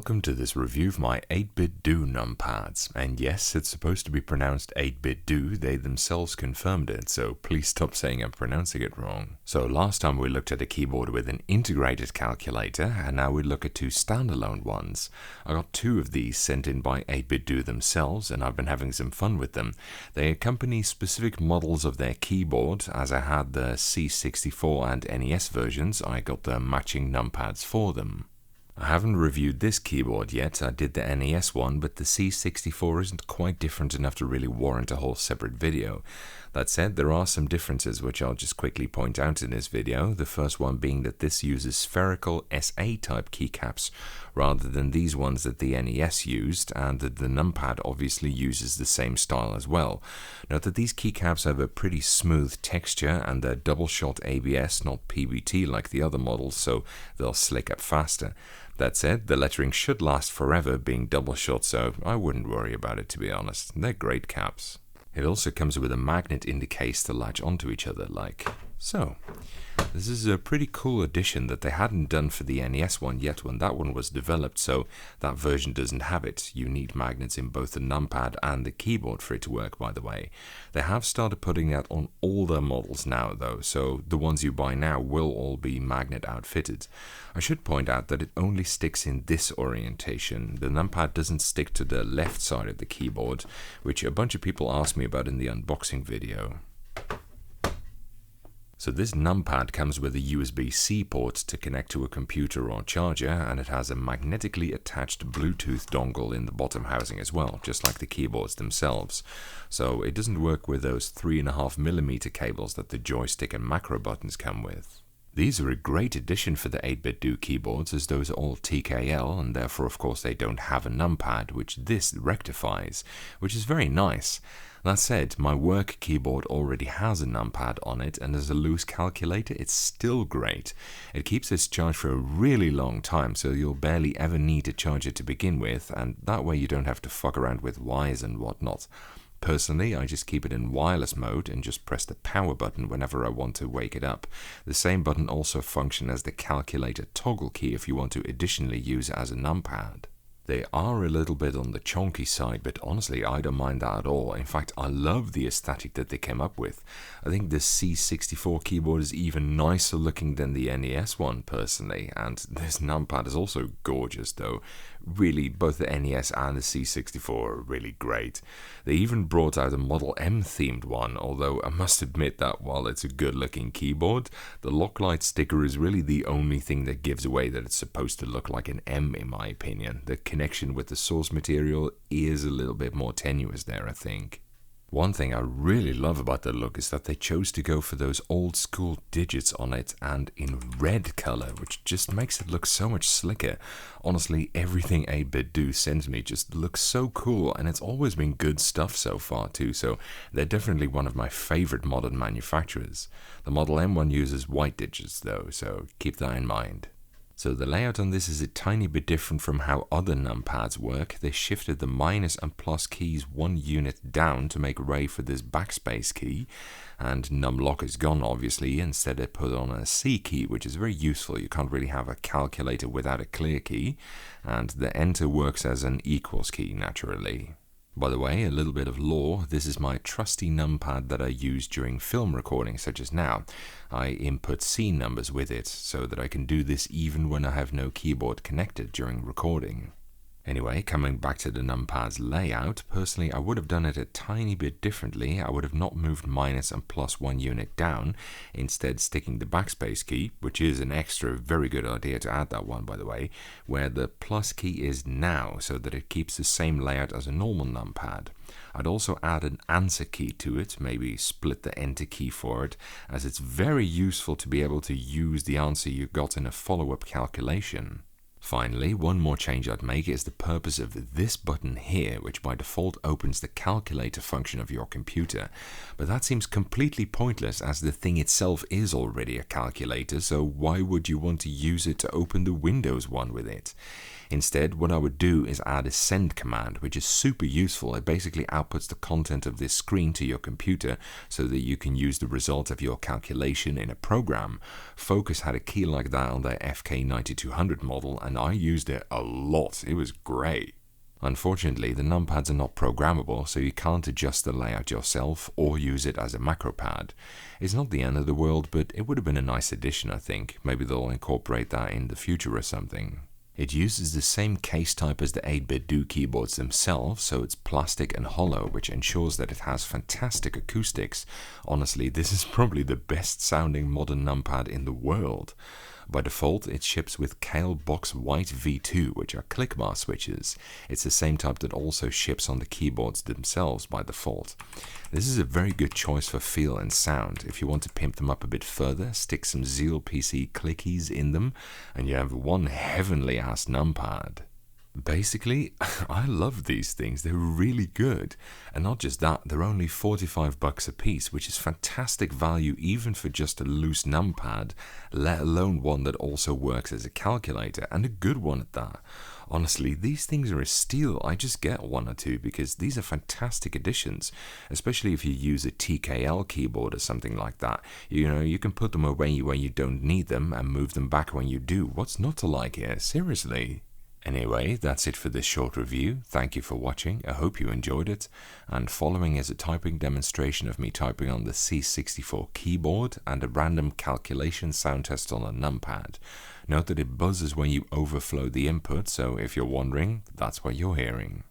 Welcome to this review of my 8BitDo numpads, and yes, it's supposed to be pronounced 8BitDo, they themselves confirmed it, so please stop saying I'm pronouncing it wrong. So last time we looked at a keyboard with an integrated calculator, and now we look at two standalone ones. I got two of these sent in by 8BitDo themselves, and I've been having some fun with them. They accompany specific models of their keyboard. As I had the C64 and NES versions, I got the matching numpads for them. I haven't reviewed this keyboard yet. I did the NES one, but the C64 isn't quite different enough to really warrant a whole separate video. That said, there are some differences which I'll just quickly point out in this video. The first one being that this uses spherical SA type keycaps rather than these ones that the NES used, and that the numpad obviously uses the same style as well. Note that these keycaps have a pretty smooth texture and they're double shot ABS, not PBT like the other models, so they'll slick up faster. That said, the lettering should last forever being double shot, so I wouldn't worry about it, to be honest. They're great caps. It also comes with a magnet in the case to latch onto each other, like so. This is a pretty cool addition that they hadn't done for the NES one yet when that one was developed, so that version doesn't have it. You need magnets in both the numpad and the keyboard for it to work, by the way. They have started putting that on all their models now though, so the ones you buy now will all be magnet outfitted. I should point out that it only sticks in this orientation. The numpad doesn't stick to the left side of the keyboard, which a bunch of people asked me about in the unboxing video. So this numpad comes with a USB-C port to connect to a computer or charger, and it has a magnetically attached Bluetooth dongle in the bottom housing as well, just like the keyboards themselves. So it doesn't work with those 3.5mm cables that the joystick and macro buttons come with. These are a great addition for the 8BitDo keyboards, as those are all TKL, and therefore of course they don't have a numpad, which this rectifies, which is very nice. That said, my work keyboard already has a numpad on it, and as a loose calculator it's still great. It keeps its charge for a really long time, so you'll barely ever need to charge it to begin with, and that way you don't have to fuck around with wires and whatnot. Personally, I just keep it in wireless mode and just press the power button whenever I want to wake it up. The same button also functions as the calculator toggle key if you want to additionally use it as a numpad. They are a little bit on the chonky side, but honestly I don't mind that at all. In fact, I love the aesthetic that they came up with. I think the C64 keyboard is even nicer looking than the NES one personally, and this numpad is also gorgeous though. Really, both the NES and the C64 are really great. They even brought out a Model M themed one, although I must admit that while it's a good looking keyboard, the Locklight sticker is really the only thing that gives away that it's supposed to look like an M in my opinion. The connection with the source material is a little bit more tenuous there, I think. One thing I really love about the look is that they chose to go for those old school digits on it and in red color, which just makes it look so much slicker. Honestly, everything 8BitDo sends me just looks so cool, and it's always been good stuff so far too, so they're definitely one of my favorite modern manufacturers. The Model M one uses white digits though, so keep that in mind. So the layout on this is a tiny bit different from how other numpads work. They shifted the minus and plus keys 1 unit down to make way for this backspace key, and numlock is gone obviously. Instead they put on a C key, which is very useful. You can't really have a calculator without a clear key, and the enter works as an equals key naturally. By the way, a little bit of lore, this is my trusty numpad that I use during film recording such as now. I input scene numbers with it so that I can do this even when I have no keyboard connected during recording. Anyway, coming back to the numpad's layout, personally I would have done it a tiny bit differently. I would have not moved minus and plus 1 unit down, instead sticking the backspace key, which is an extra very good idea to add that one by the way, where the plus key is now, so that it keeps the same layout as a normal numpad. I'd also add an answer key to it, maybe split the enter key for it, as it's very useful to be able to use the answer you got in a follow-up calculation. Finally, one more change I'd make is the purpose of this button here, which by default opens the calculator function of your computer. But that seems completely pointless as the thing itself is already a calculator, so why would you want to use it to open the Windows one with it? Instead, what I would do is add a send command, which is super useful. It basically outputs the content of this screen to your computer so that you can use the result of your calculation in a program. Focus had a key like that on their FK9200 model, and I used it a lot. It was great. Unfortunately, the numpads are not programmable, so you can't adjust the layout yourself or use it as a macro pad. It's not the end of the world, but it would have been a nice addition, I think. Maybe they'll incorporate that in the future or something. It uses the same case type as the 8BitDo keyboards themselves, so it's plastic and hollow, which ensures that it has fantastic acoustics. Honestly, this is probably the best sounding modern numpad in the world. By default, it ships with Kailh BOX White V2, which are click bar switches. It's the same type that also ships on the keyboards themselves by default. This is a very good choice for feel and sound. If you want to pimp them up a bit further, stick some Zeal PC clickies in them, and you have one heavenly ass numpad. Basically, I love these things. They're really good. And not just that, they're only $45 a piece, which is fantastic value even for just a loose numpad, let alone one that also works as a calculator, and a good one at that. Honestly, these things are a steal. I just get one or two because these are fantastic additions, especially if you use a TKL keyboard or something like that. You know, you can put them away when you don't need them and move them back when you do. What's not to like here? Seriously. Anyway, that's it for this short review. Thank you for watching. I hope you enjoyed it. And following is a typing demonstration of me typing on the C64 keyboard and a random calculation sound test on a numpad. Note that it buzzes when you overflow the input, so if you're wondering, that's what you're hearing.